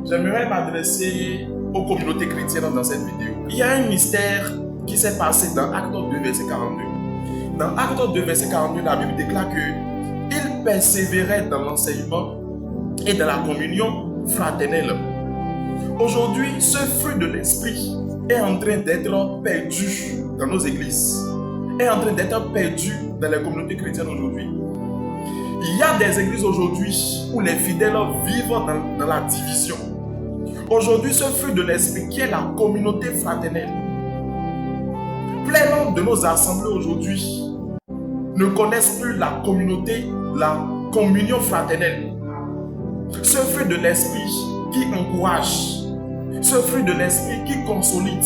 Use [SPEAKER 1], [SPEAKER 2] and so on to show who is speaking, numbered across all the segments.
[SPEAKER 1] J'aimerais m'adresser aux communautés chrétiennes dans cette vidéo. Il y a un mystère qui s'est passé dans Actes 2, verset 42. Dans Actes 2, verset 42, la Bible déclare qu'ils persévéraient dans l'enseignement et dans la communion fraternelle. Aujourd'hui, ce fruit de l'esprit est en train d'être perdu dans nos églises, est en train d'être perdu dans les communautés chrétiennes aujourd'hui. Il y a des églises aujourd'hui où les fidèles vivent dans la division. Aujourd'hui, ce fruit de l'esprit qui est la communauté fraternelle, plein de nos assemblées aujourd'hui ne connaissent plus la communauté, la communion fraternelle. Ce fruit de l'esprit qui encourage, ce fruit de l'esprit qui consolide,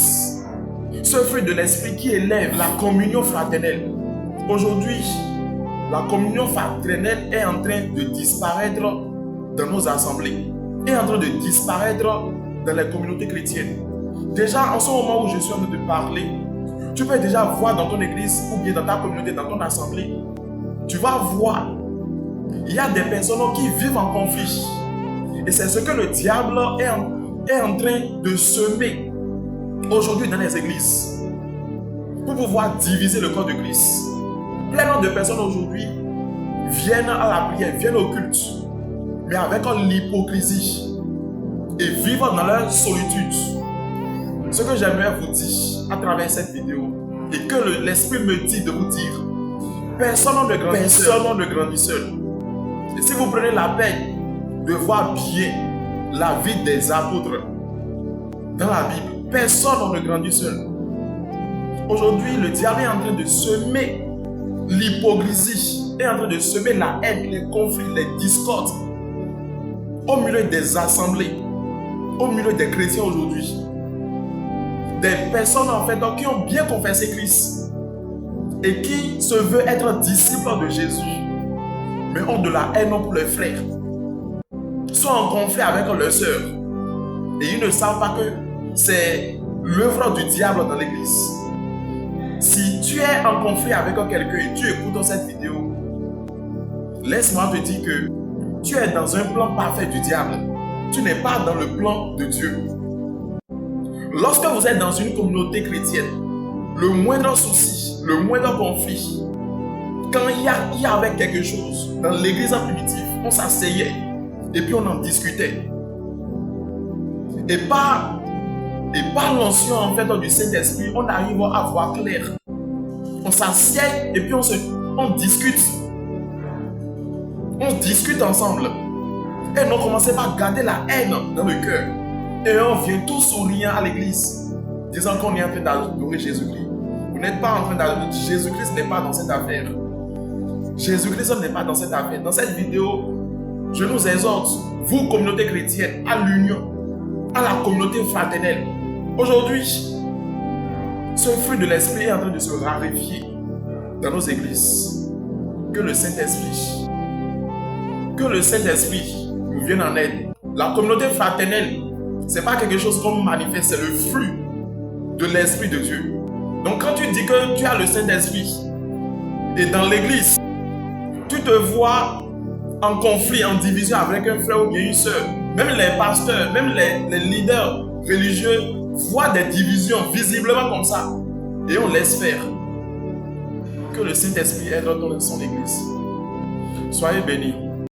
[SPEAKER 1] ce fruit de l'esprit qui élève la communion fraternelle. Aujourd'hui, la communion fraternelle est en train de disparaître dans nos assemblées, est en train de disparaître dans les communautés chrétiennes. Déjà, en ce moment où je suis en train de parler, tu peux déjà voir dans ton église ou bien dans ta communauté, dans ton assemblée, tu vas voir, il y a des personnes qui vivent en conflit. Et c'est ce que le diable est en train de semer aujourd'hui dans les églises pour pouvoir diviser le corps de Christ. Plein de personnes aujourd'hui viennent à la prière, viennent au culte, mais avec l'hypocrisie et vivent dans leur solitude. Ce que j'aimerais vous dire à travers cette vidéo et que l'Esprit me dit de vous dire, personne ne grandit seul. Et si vous prenez la peine de voir bien la vie des apôtres dans la Bible, personne ne grandit seul. Aujourd'hui, le diable est en train de semer l'hypocrisie, est en train de semer la haine, les conflits, les discordes au milieu des assemblées, au milieu des chrétiens aujourd'hui. Des personnes en fait qui ont bien confessé Christ et qui se veulent être disciples de Jésus, mais ont de la haine pour leurs frères, sont en conflit avec leurs sœurs et ils ne savent pas que c'est l'œuvre du diable dans l'église. Si tu es en conflit avec quelqu'un et tu écoutes cette vidéo, laisse-moi te dire que tu es dans un plan parfait du diable. Tu n'es pas dans le plan de Dieu. Lorsque vous êtes dans une communauté chrétienne, le moindre souci, le moindre conflit, quand il y avait quelque chose dans l'église primitive, on s'asseyait et puis on en discutait. Et par l'onction en fait du Saint-Esprit, on arrive à voir clair. On s'assied et puis on discute. On discute ensemble. Et on commençait par garder la haine dans le cœur. Et on vient tous souriant à l'église, disant qu'on est en train d'adorer Jésus-Christ. Vous n'êtes pas en train d'adorer Jésus-Christ, n'est pas dans cette affaire. Jésus-Christ n'est pas dans cette affaire. Dans cette vidéo, je nous exhorte, vous, communauté chrétienne, à l'union, à la communauté fraternelle. Aujourd'hui, ce fruit de l'esprit est en train de se raréfier dans nos églises. Que le Saint-Esprit nous vienne en aide. La communauté fraternelle, ce n'est pas quelque chose qu'on manifeste, c'est le fruit de l'Esprit de Dieu. Donc quand tu dis que tu as le Saint-Esprit et dans l'église, tu te vois en conflit, en division avec un frère ou bien une soeur, même les pasteurs, même les leaders religieux voient des divisions visiblement comme ça et on laisse faire. Que le Saint-Esprit aide dans son église. Soyez bénis.